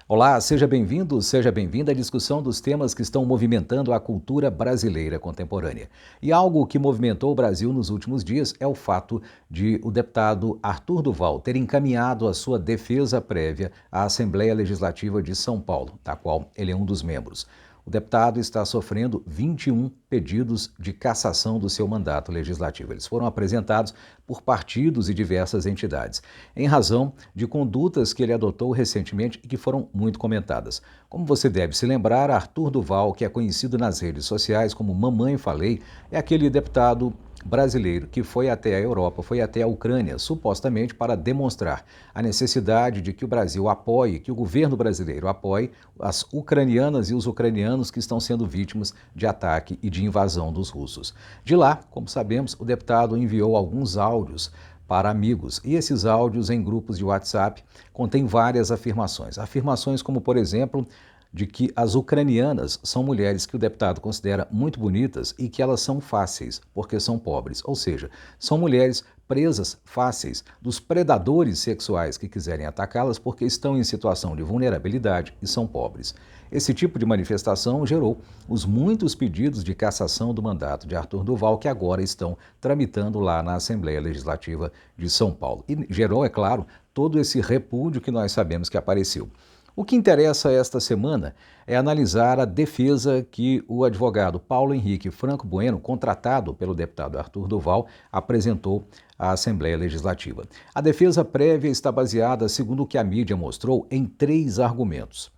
Olá, seja bem-vindo, seja bem-vinda à discussão dos temas que estão movimentando a cultura brasileira contemporânea. E algo que movimentou o Brasil nos últimos dias é o fato de o deputado Arthur Duval ter encaminhado a sua defesa prévia à Assembleia Legislativa de São Paulo, da qual ele é um dos membros. O deputado está sofrendo 21 pedidos de cassação do seu mandato legislativo. Eles foram apresentados por partidos e diversas entidades, em razão de condutas que ele adotou recentemente e que foram muito comentadas. Como você deve se lembrar, Arthur Duval, que é conhecido nas redes sociais como Mamãe Falei, é aquele deputado brasileiro que foi até a Europa, foi até a Ucrânia, supostamente para demonstrar a necessidade de que o Brasil apoie, que o governo brasileiro apoie as ucranianas e os ucranianos que estão sendo vítimas de ataque e de invasão dos russos. De lá, como sabemos, o deputado enviou alguns áudios para amigos, e esses áudios em grupos de WhatsApp contêm várias afirmações. Afirmações como, por exemplo, de que as ucranianas são mulheres que o deputado considera muito bonitas e que elas são fáceis, porque são pobres. Ou seja, são mulheres presas fáceis dos predadores sexuais que quiserem atacá-las porque estão em situação de vulnerabilidade e são pobres. Esse tipo de manifestação gerou os muitos pedidos de cassação do mandato de Arthur Duval que agora estão tramitando lá na Assembleia Legislativa de São Paulo. E gerou, é claro, todo esse repúdio que nós sabemos que apareceu. O que interessa esta semana é analisar a defesa que o advogado Paulo Henrique Franco Bueno, contratado pelo deputado Arthur Duval, apresentou à Assembleia Legislativa. A defesa prévia está baseada, segundo o que a mídia mostrou, em 3 argumentos.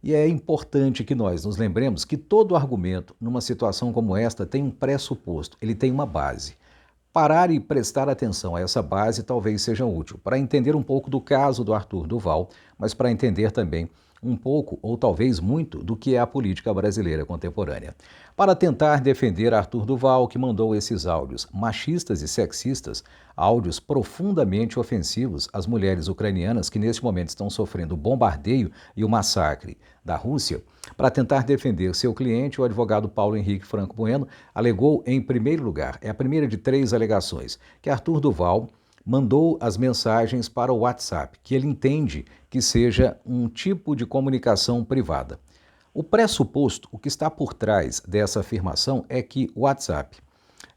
E é importante que nós nos lembremos que todo argumento, numa situação como esta, tem um pressuposto, ele tem uma base. Parar e prestar atenção a essa base talvez seja útil para entender um pouco do caso do Arthur Duval, mas para entender também um pouco, ou talvez muito, do que é a política brasileira contemporânea. Para tentar defender Arthur Duval, que mandou esses áudios machistas e sexistas, áudios profundamente ofensivos às mulheres ucranianas que neste momento estão sofrendo o bombardeio e o massacre da Rússia, para tentar defender seu cliente, o advogado Paulo Henrique Franco Bueno alegou em primeiro lugar, é a primeira de 3 alegações, que Arthur Duval mandou as mensagens para o WhatsApp, que ele entende que seja um tipo de comunicação privada. O pressuposto, o que está por trás dessa afirmação é que o WhatsApp,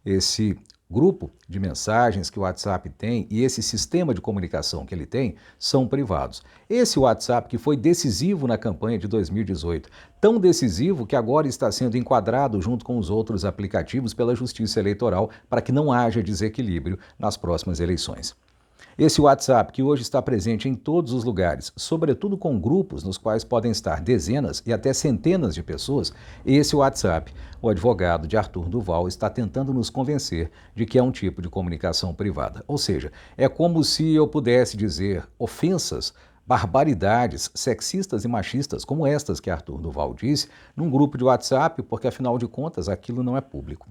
esse grupo de mensagens que o WhatsApp tem e esse sistema de comunicação que ele tem são privados. Esse WhatsApp que foi decisivo na campanha de 2018, tão decisivo que agora está sendo enquadrado junto com os outros aplicativos pela Justiça Eleitoral para que não haja desequilíbrio nas próximas eleições. Esse WhatsApp, que hoje está presente em todos os lugares, sobretudo com grupos nos quais podem estar dezenas e até centenas de pessoas, esse WhatsApp, o advogado de Arthur Duval está tentando nos convencer de que é um tipo de comunicação privada. Ou seja, é como se eu pudesse dizer ofensas, barbaridades sexistas e machistas, como estas que Arthur Duval disse, num grupo de WhatsApp, porque afinal de contas aquilo não é público.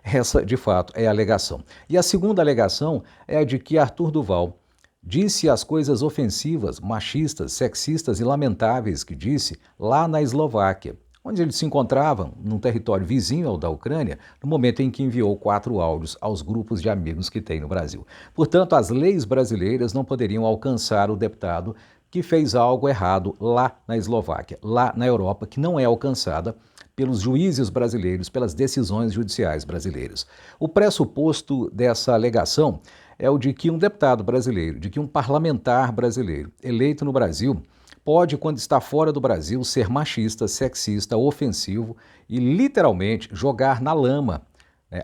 Essa, de fato, é a alegação. E a segunda alegação é a de que Arthur Duval disse as coisas ofensivas, machistas, sexistas e lamentáveis que disse lá na Eslováquia, onde ele se encontrava num território vizinho ao da Ucrânia, no momento em que enviou 4 áudios aos grupos de amigos que tem no Brasil. Portanto, as leis brasileiras não poderiam alcançar o deputado que fez algo errado lá na Eslováquia, lá na Europa, que não é alcançada pelos juízes brasileiros, pelas decisões judiciais brasileiras. O pressuposto dessa alegação é o de que um deputado brasileiro, de que um parlamentar brasileiro eleito no Brasil pode, quando está fora do Brasil, ser machista, sexista, ofensivo e literalmente jogar na lama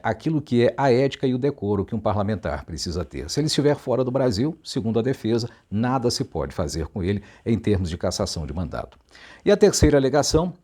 aquilo que é a ética e o decoro que um parlamentar precisa ter. Se ele estiver fora do Brasil, segundo a defesa, nada se pode fazer com ele em termos de cassação de mandato. E a terceira alegação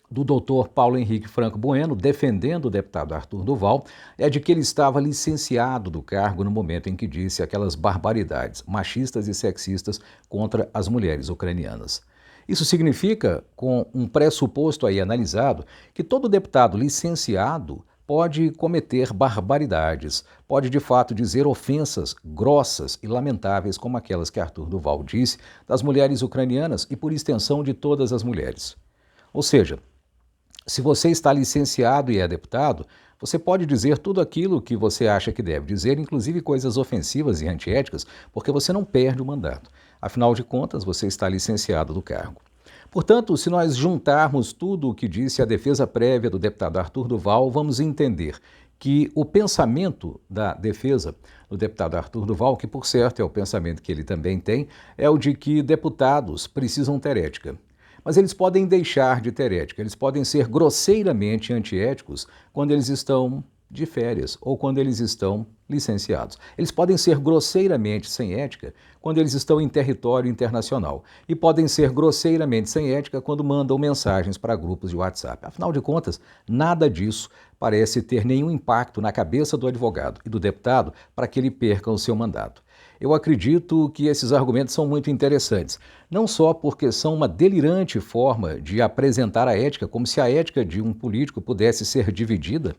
do doutor Paulo Henrique Franco Bueno, defendendo o deputado Arthur Duval, é de que ele estava licenciado do cargo no momento em que disse aquelas barbaridades machistas e sexistas contra as mulheres ucranianas. Isso significa, com um pressuposto aí analisado, que todo deputado licenciado pode cometer barbaridades, pode de fato dizer ofensas grossas e lamentáveis como aquelas que Arthur Duval disse das mulheres ucranianas e, por extensão, de todas as mulheres. Ou seja, se você está licenciado e é deputado, você pode dizer tudo aquilo que você acha que deve dizer, inclusive coisas ofensivas e antiéticas, porque você não perde o mandato. Afinal de contas, você está licenciado do cargo. Portanto, se nós juntarmos tudo o que disse a defesa prévia do deputado Arthur Duval, vamos entender que o pensamento da defesa do deputado Arthur Duval, que por certo é o pensamento que ele também tem, é o de que deputados precisam ter ética. Mas eles podem deixar de ter ética, eles podem ser grosseiramente antiéticos quando eles estão de férias ou quando eles estão licenciados. Eles podem ser grosseiramente sem ética quando eles estão em território internacional e podem ser grosseiramente sem ética quando mandam mensagens para grupos de WhatsApp. Afinal de contas, nada disso parece ter nenhum impacto na cabeça do advogado e do deputado para que ele perca o seu mandato. Eu acredito que esses argumentos são muito interessantes, não só porque são uma delirante forma de apresentar a ética, como se a ética de um político pudesse ser dividida,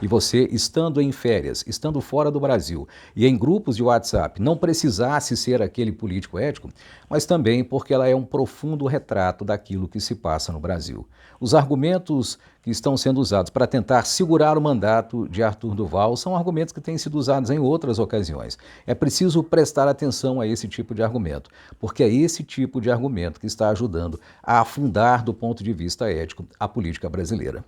e você, estando em férias, estando fora do Brasil e em grupos de WhatsApp, não precisasse ser aquele político ético, mas também porque ela é um profundo retrato daquilo que se passa no Brasil. Os argumentos que estão sendo usados para tentar segurar o mandato de Arthur Duval são argumentos que têm sido usados em outras ocasiões. É preciso prestar atenção a esse tipo de argumento, porque é esse tipo de argumento que está ajudando a afundar, do ponto de vista ético, a política brasileira.